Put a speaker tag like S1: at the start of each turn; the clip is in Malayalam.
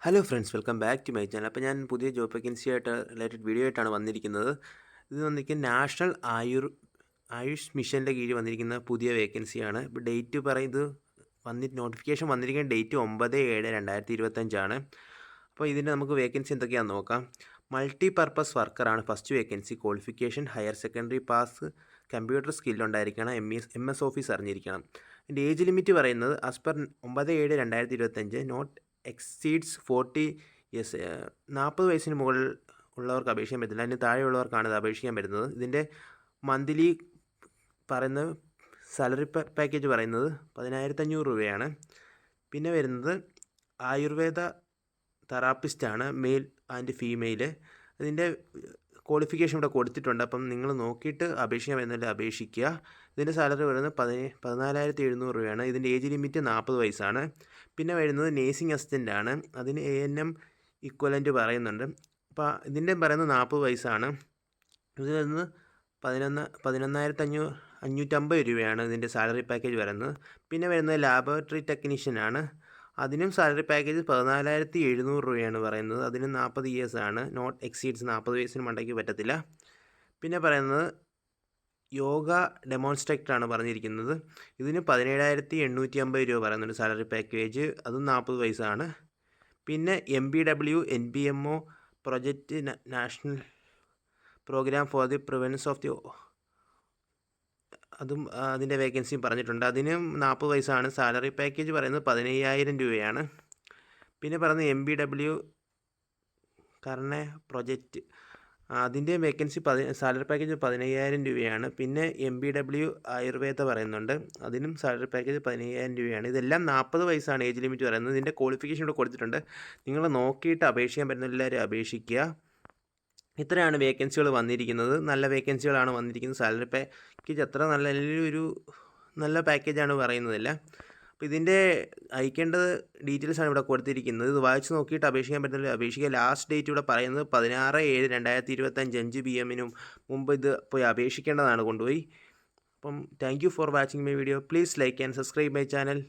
S1: Hello friends, welcome back to my channel. അപ്പോൾ ഞാൻ പുതിയ ജോബ് വേക്കൻസി ആയിട്ട് റിലേറ്റഡ് വീഡിയോ ആയിട്ടാണ് വന്നിരിക്കുന്നത്. ഇത് വന്നിരിക്കുന്ന നാഷണൽ ആയുഷ് മിഷൻ്റെ കീഴിൽ വന്നിരിക്കുന്ന പുതിയ വേക്കൻസിയാണ്. ഇപ്പോൾ ഡേറ്റ് പറയുന്നത് നോട്ടിഫിക്കേഷൻ വന്നിരിക്കുന്ന ഡേറ്റ് 9/7/2025. അപ്പോൾ ഇതിൻ്റെ നമുക്ക് വേക്കൻസി എന്തൊക്കെയാണെന്ന് നോക്കാം. മൾട്ടി പർപ്പസ് വർക്കറാണ് first vacancy. Qualification higher secondary pass, computer സ്കില്ലുണ്ടായിരിക്കണം, എം എസ് ഓഫീസ് അറിഞ്ഞിരിക്കണം. ഇതിൻ്റെ ഏജ് ലിമിറ്റ് പറയുന്നത് as per 9/7/2025 not exceeds 40 years. 40 വയസ്സിന് മുകളിൽ ഉള്ളവർക്ക് അപേക്ഷിക്കാൻ പറ്റില്ല, അതിന് താഴെയുള്ളവർക്കാണ് ഇത് അപേക്ഷിക്കാൻ പറ്റുന്നത്. ഇതിൻ്റെ മന്ത്ലി പറയുന്ന സാലറി പാക്കേജ് പറയുന്നത് 10,500 രൂപയാണ്. പിന്നെ വരുന്നത് ആയുർവേദ തെറാപ്പിസ്റ്റാണ്, മെയിൽ ആൻഡ് ഫീമെയിൽ. ഇതിൻ്റെ ക്വാളിഫിക്കേഷൻ ഇവിടെ കൊടുത്തിട്ടുണ്ട്. അപ്പം നിങ്ങൾ നോക്കിയിട്ട് അപേക്ഷിക്കാൻ വരുന്നതിൽ അപേക്ഷിക്കുക. ഇതിൻ്റെ സാലറി വരുന്നത് 14,700 രൂപയാണ്. ഇതിൻ്റെ ഏജ് ലിമിറ്റ് 40 വയസ്സാണ്. പിന്നെ വരുന്നത് നേഴ്സിംഗ് അസിസ്റ്റൻ്റ് ആണ്. അതിന് ANM ഇക്വലൻ്റ് പറയുന്നുണ്ട്. അപ്പോൾ ഇതിൻ്റെ പറയുന്നത് 40 വയസ്സാണ്. ഇതിൽ നിന്ന് 11,550 രൂപയാണ് ഇതിൻ്റെ സാലറി പാക്കേജ് വരുന്നത്. പിന്നെ വരുന്നത് ലാബോറട്ടറി ടെക്നീഷ്യനാണ്. അതിനും സാലറി പാക്കേജ് 14,700 രൂപയാണ് പറയുന്നത്. അതിന് 40 ഇയേഴ്സാണ്, നോട്ട് എക്സീഡ്സ് 40 വയസ്സിന് മണ്ടയ്ക്ക് പറ്റത്തില്ല. പിന്നെ പറയുന്നത് യോഗ ഡെമോൺസ്ട്രേറ്ററാണ് പറഞ്ഞിരിക്കുന്നത്. ഇതിന് 17,850 രൂപ പറയുന്നുണ്ട് സാലറി പാക്കേജ്, അതും 40 വയസ്സാണ്. പിന്നെ MPW NPMO project national programme for the prevention of the അതും അതിൻ്റെ വേക്കൻസിയും പറഞ്ഞിട്ടുണ്ട്. അതിനും 40 വയസ്സാണ്. സാലറി പാക്കേജ് പറയുന്നത് 15,000 രൂപയാണ്. പിന്നെ പറയുന്നത് MPW കർണ പ്രൊജക്റ്റ്, അതിൻ്റെ വേക്കൻസി സാലറി പാക്കേജ് 15,000 രൂപയാണ്. പിന്നെ MPW ആയുർവേദ പറയുന്നുണ്ട്, അതിനും സാലറി പാക്കേജ് 15,000 രൂപയാണ്. ഇതെല്ലാം 40 വയസ്സാണ് ഏജ് ലിമിറ്റ് പറയുന്നത്. ഇതിൻ്റെ ക്വാളിഫിക്കേഷൻ ഇവിടെ കൊടുത്തിട്ടുണ്ട്. നിങ്ങൾ നോക്കിയിട്ട് അപേക്ഷിക്കാൻ പറ്റുന്ന എല്ലാവരും അപേക്ഷിക്കുക. ഇത്രയാണ് വേക്കൻസികൾ വന്നിരിക്കുന്നത്. നല്ല വേക്കൻസികളാണ് വന്നിരിക്കുന്നത്. സാലറി പാക്കേജ് അത്ര നല്ല നല്ല പാക്കേജാണ് പറയുന്നതല്ല. അപ്പോൾ ഇതിൻ്റെ അയക്കേണ്ടത് ഡീറ്റെയിൽസാണ് ഇവിടെ കൊടുത്തിരിക്കുന്നത്. ഇത് വായിച്ച് നോക്കിയിട്ട് അപേക്ഷിക്കാൻ പറ്റുന്നില്ല അപേക്ഷിക്കുക. ലാസ്റ്റ് ഡേറ്റ് ഇവിടെ പറയുന്നത് 16/7/2025 5 PM മുമ്പ് ഇത് പോയി അപേക്ഷിക്കേണ്ടതാണ് കൊണ്ടുപോയി. അപ്പം thank you for watching my video. Please like and subscribe my channel.